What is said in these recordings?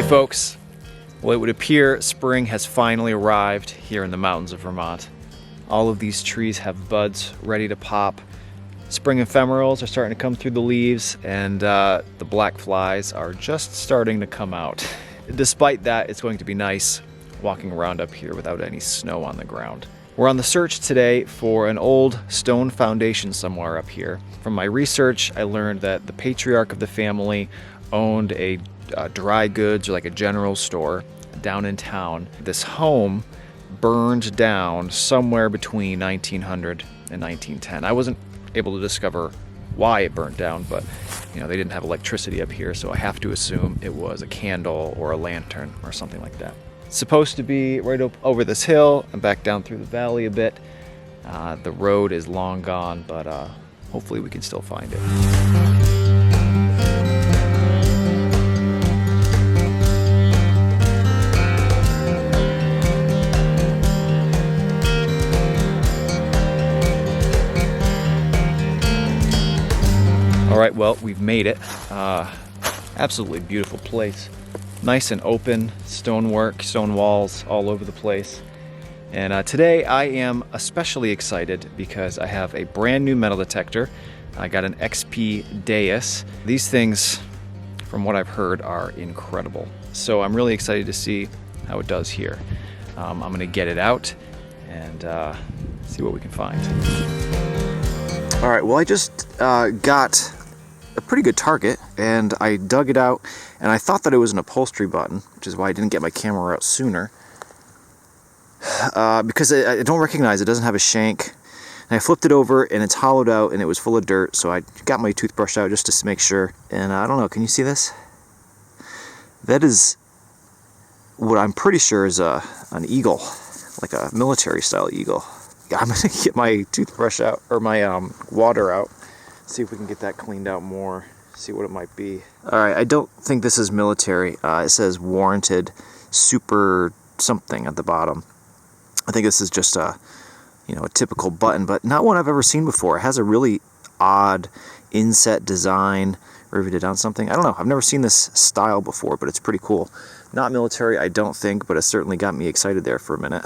folks, well, it would appear spring has finally arrived here in the mountains of Vermont. All of these trees have buds ready to pop. Spring ephemerals are starting to come through the leaves, and the black flies are just starting to come out. Despite that, it's going to be nice walking around up here without any snow on the ground. We're on the search today for an old stone foundation somewhere up here. From my research, I learned that the patriarch of the family owned a dry goods or like a general store down in town. This home burned down somewhere between 1900 and 1910. I wasn't able to discover why it burnt down, but they didn't have electricity up here, so I have to assume it was a candle or a lantern or something like that. It's supposed to be right over this hill and back down through the valley a bit. The road is long gone, but hopefully we can still find it. All right, well, we've made it. Absolutely beautiful place. Nice and open, stonework, stone walls all over the place. And today I am especially excited because I have a brand new metal detector. I got an XP Deus. These things, from what I've heard, are incredible. So I'm really excited to see how it does here. I'm gonna get it out and see what we can find. All right, well, I just got a pretty good target, and I dug it out, and I thought that it was an upholstery button, which is why I didn't get my camera out sooner, because I don't recognize it. Doesn't have a shank. And I flipped it over, and it's hollowed out, and it was full of dirt, so I got my toothbrush out just to make sure. And I don't know, can you see this? That is what I'm pretty sure is an eagle, like a military style eagle. I'm gonna get my toothbrush out, or my water out, see if we can get that cleaned out more, see what it might be. All right, I don't think this is military. It says warranted super something at the bottom. I think this is just a typical button, but not one I've ever seen before. It has a really odd inset design riveted on something. I don't know, I've never seen this style before, but it's pretty cool. Not military, I don't think, but it certainly got me excited there for a minute.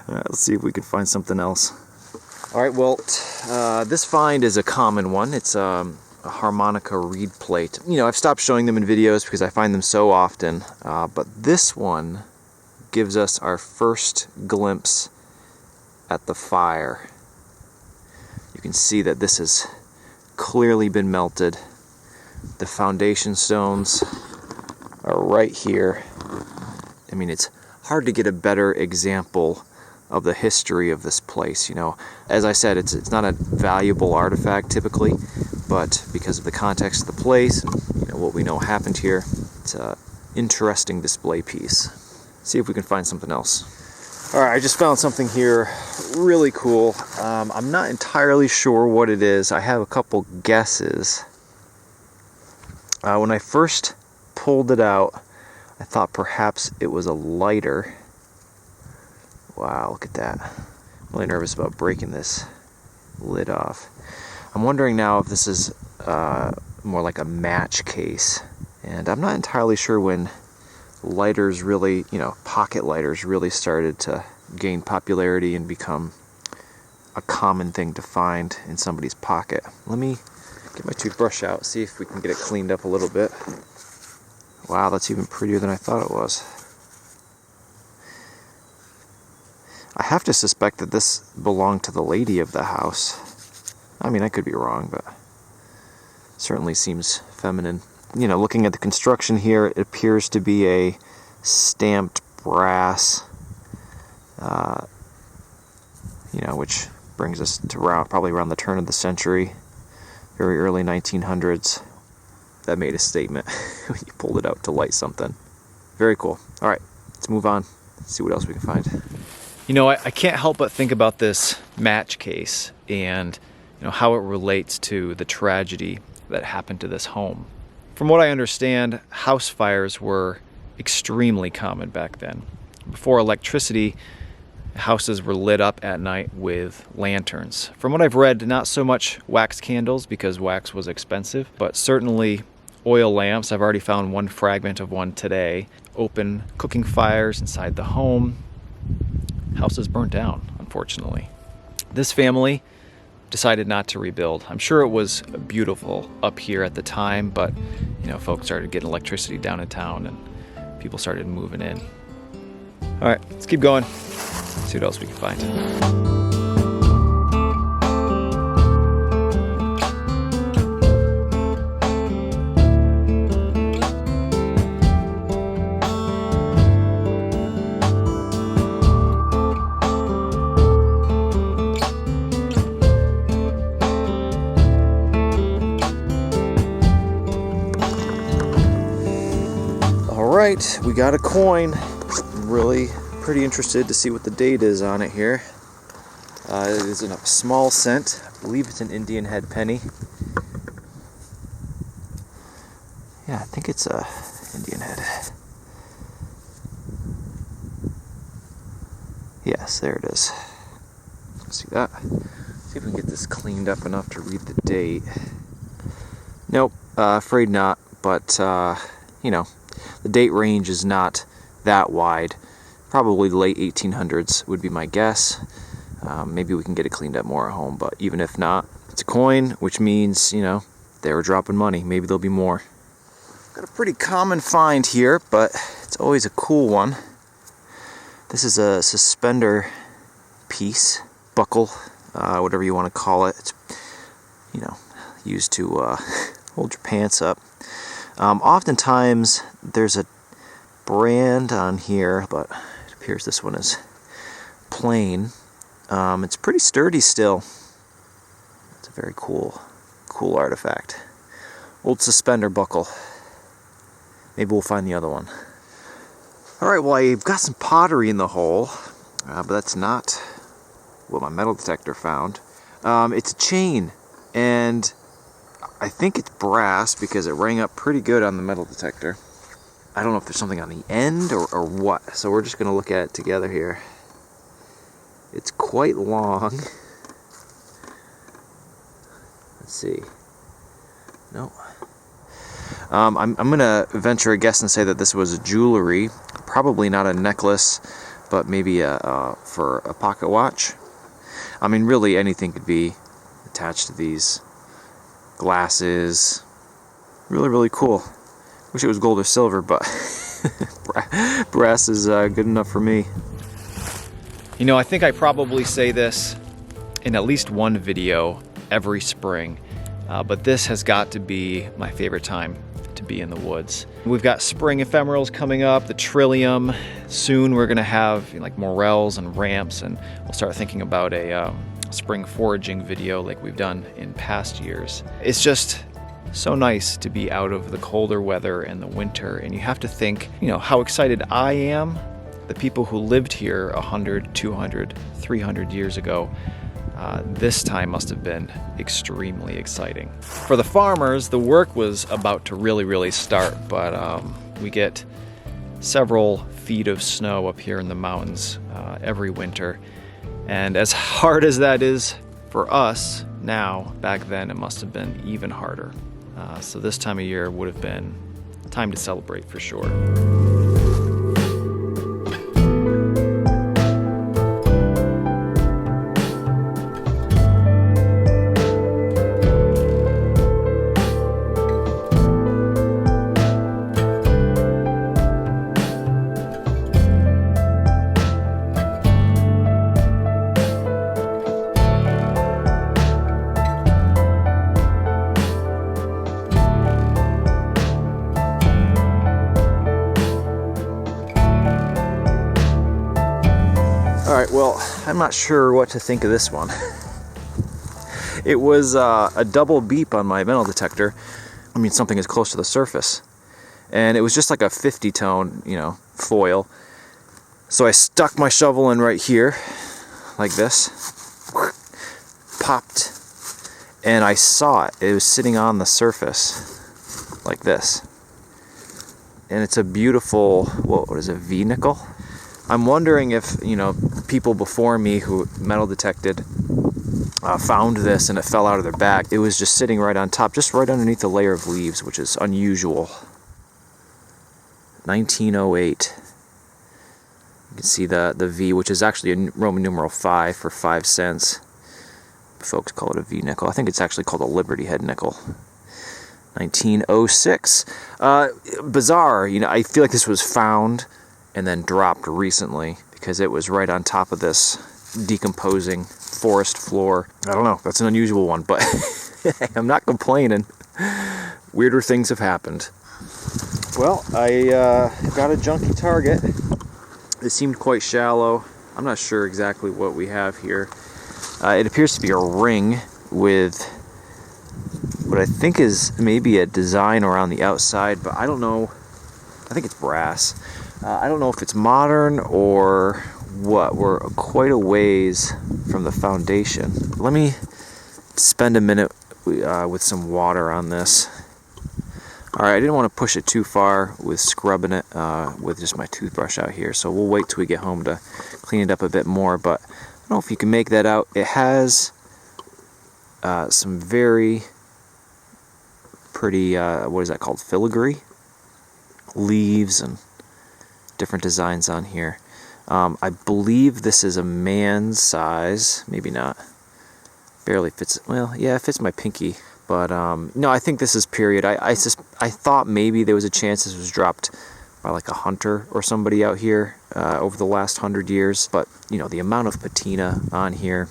All right, let's see if we can find something else. All right, well, this find is a common one. It's a harmonica reed plate. I've stopped showing them in videos because I find them so often, but this one gives us our first glimpse at the fire. You can see that this has clearly been melted. The foundation stones are right here. I mean, it's hard to get a better example of the history of this place. As I said, it's not a valuable artifact typically, but because of the context of the place and what we know happened here, it's an interesting display piece. See if we can find something else. All right, I just found something here really cool. I'm not entirely sure what it is. I have a couple guesses. When I first pulled it out, I thought perhaps it was a lighter. Wow, look at that. I'm really nervous about breaking this lid off. I'm wondering now if this is more like a match case. And I'm not entirely sure when lighters really, pocket lighters really started to gain popularity and become a common thing to find in somebody's pocket. Let me get my toothbrush out, see if we can get it cleaned up a little bit. Wow, that's even prettier than I thought it was. I have to suspect that this belonged to the lady of the house. I mean, I could be wrong, but it certainly seems feminine. Looking at the construction here, it appears to be a stamped brass, which brings us to probably around the turn of the century, very early 1900s. That made a statement when you pulled it out to light something. Very cool. All right, let's move on. Let's see what else we can find. I can't help but think about this match case and how it relates to the tragedy that happened to this home. From what I understand, house fires were extremely common back then. Before electricity, houses were lit up at night with lanterns. From what I've read, not so much wax candles because wax was expensive, but certainly oil lamps. I've already found one fragment of one today. Open cooking fires inside the home. House is burnt down, unfortunately. This family decided not to rebuild. I'm sure it was beautiful up here at the time, but folks started getting electricity down in town and people started moving in. All right, let's keep going. See what else we can find. Alright, we got a coin. I'm really pretty interested to see what the date is on it here. It is a small cent. I believe it's an Indian head penny. Yeah, I think it's a Indian head. Yes, there it is. See that? See if we can get this cleaned up enough to read the date. Nope, afraid not, but the date range is not that wide. Probably late 1800s would be my guess. Maybe we can get it cleaned up more at home, but even if not, it's a coin, which means, they were dropping money. Maybe there'll be more. Got a pretty common find here, but it's always a cool one. This is a suspender piece, buckle, whatever you want to call it. It's, used to hold your pants up. Oftentimes there's a brand on here, but it appears this one is plain. It's pretty sturdy still. It's a very cool artifact. Old suspender buckle. Maybe we'll find the other one. Alright, well, I've got some pottery in the hole, but that's not what my metal detector found. It's a chain, and I think it's brass because it rang up pretty good on the metal detector. I don't know if there's something on the end or what, so we're just going to look at it together here. It's quite long. Let's see. No. I'm going to venture a guess and say that this was jewelry. Probably not a necklace, but maybe for a pocket watch. I mean, really anything could be attached to these. Glasses. Really, really cool. Wish it was gold or silver, but brass is good enough for me. I think I probably say this in at least one video every spring, but this has got to be my favorite time to be in the woods. We've got spring ephemerals coming up, the trillium. Soon we're going to have morels and ramps, and we'll start thinking about a spring foraging video like we've done in past years. It's just so nice to be out of the colder weather and the winter, and you have to think, how excited I am. The people who lived here 100, 200, 300 years ago, this time must have been extremely exciting. For the farmers, the work was about to really start, but we get several feet of snow up here in the mountains every winter. And as hard as that is for us now, back then it must have been even harder. So this time of year would have been time to celebrate for sure. Alright, well, I'm not sure what to think of this one. It was a double beep on my metal detector. I mean, something as close to the surface. And it was just like a 50 tone, foil. So I stuck my shovel in right here, like this. Popped. And I saw it. It was sitting on the surface, like this. And it's a beautiful, what is it, V-nickel? I'm wondering if, people before me who metal detected found this and it fell out of their bag. It was just sitting right on top, just right underneath the layer of leaves, which is unusual. 1908. You can see the V, which is actually a Roman numeral 5 for 5 cents. Folks call it a V nickel. I think it's actually called a Liberty Head nickel. 1906. Bizarre. You know, I feel like this was found and then dropped recently because it was right on top of this decomposing forest floor. I don't know. That's an unusual one, but I'm not complaining. Weirder things have happened. Well, I got a junky target. It seemed quite shallow. I'm not sure exactly what we have here. It appears to be a ring with what I think is maybe a design around the outside, but I don't know. I think it's brass. I don't know if it's modern or what. We're quite a ways from the foundation. Let me spend a minute with some water on this. Alright, I didn't want to push it too far with scrubbing it with just my toothbrush out here, so we'll wait till we get home to clean it up a bit more, but I don't know if you can make that out. It has some very pretty, what is that called, filigree? Leaves and different designs on here. I believe this is a man's size, maybe not. Barely fits, well, yeah, it fits my pinky. But no, I think this is period. I thought maybe there was a chance this was dropped by like a hunter or somebody out here over the last 100 years. But you know, the amount of patina on here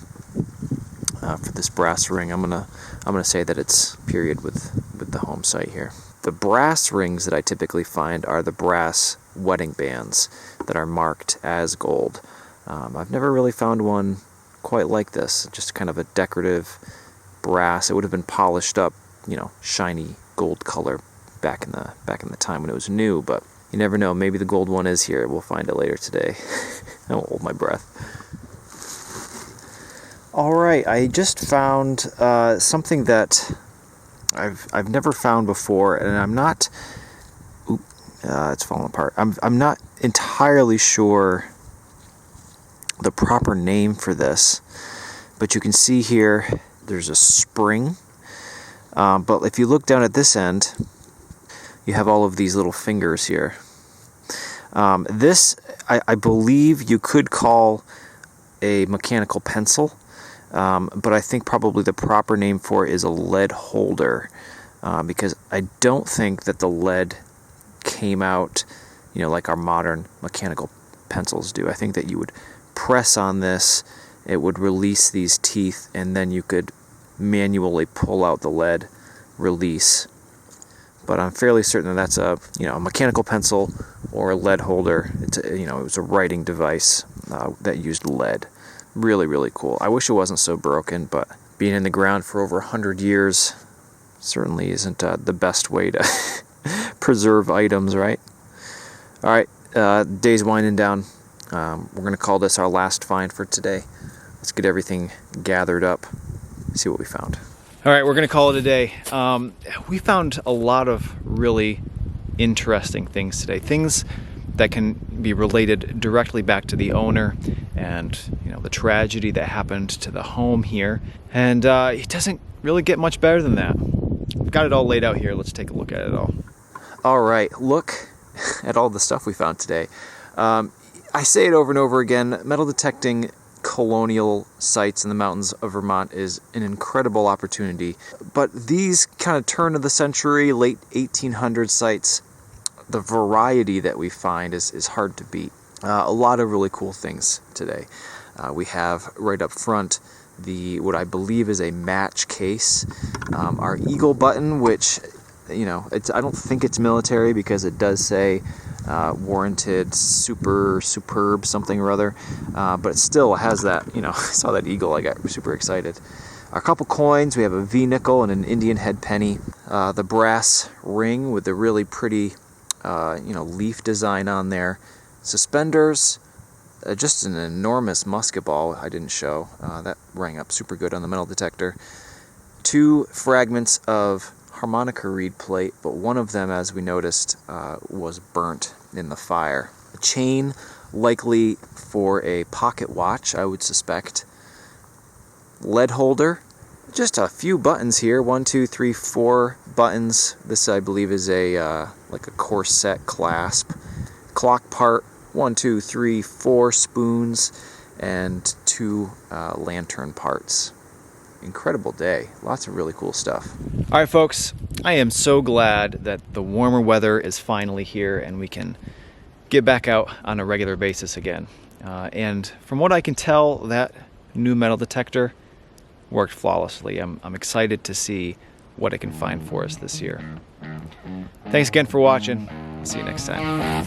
for this brass ring, I'm gonna say that it's period with the home site here. The brass rings that I typically find are the brass wedding bands that are marked as gold. I've never really found one quite like this. Just kind of a decorative brass. It would have been polished up, you know, shiny gold color back in the time when it was new, but you never know. Maybe the gold one is here. We'll find it later today. I won't hold my breath. All right, I just found something that I've never found before, and I'm not. It's falling apart. I'm not entirely sure the proper name for this, but you can see here. There's a spring, but if you look down at this end, you have all of these little fingers here. This, I believe you could call a mechanical pencil, but I think probably the proper name for it is a lead holder, because I don't think that the lead came out, you know, like our modern mechanical pencils do. I think that you would press on this, it would release these teeth, and then you could manually pull out the lead release. But I'm fairly certain that that's a mechanical pencil or a lead holder. It's it was a writing device that used lead. Really, really cool. I wish it wasn't so broken, but being in the ground for over 100 years certainly isn't the best way to preserve items, right? All right, day's winding down. We're going to call this our last find for today. Let's get everything gathered up, see what we found. All right, we're going to call it a day. We found a lot of really interesting things today. Things that can be related directly back to the owner and the tragedy that happened to the home here. And it doesn't really get much better than that. We've got it all laid out here. Let's take a look at it all. All right, look at all the stuff we found today. I say it over and over again, metal detecting colonial sites in the mountains of Vermont is an incredible opportunity. But these kind of turn of the century, late 1800 sites, the variety that we find is hard to beat. A lot of really cool things today. We have right up front what I believe is a match case. Our eagle button, which I don't think it's military because it does say warranted superb something or other, but it still has that, I saw that eagle, I got super excited. A couple coins, we have a V nickel and an Indian head penny, the brass ring with the really pretty leaf design on there, suspenders, just an enormous musket ball I didn't show, that rang up super good on the metal detector, 2 fragments of harmonica reed plate, but one of them, as we noticed, was burnt in the fire. A chain, likely for a pocket watch, I would suspect. lead holder. Just a few buttons here, 1, 2, 3, 4 buttons. This I believe is a like a corset clasp. Clock part, 1, 2, 3, 4 spoons, and 2 lantern parts. Incredible day. Lots of really cool stuff. All right, folks, I am so glad that the warmer weather is finally here and we can get back out on a regular basis again. And from what I can tell, that new metal detector worked flawlessly. I'm excited to see what it can find for us this year. Thanks again for watching. See you next time.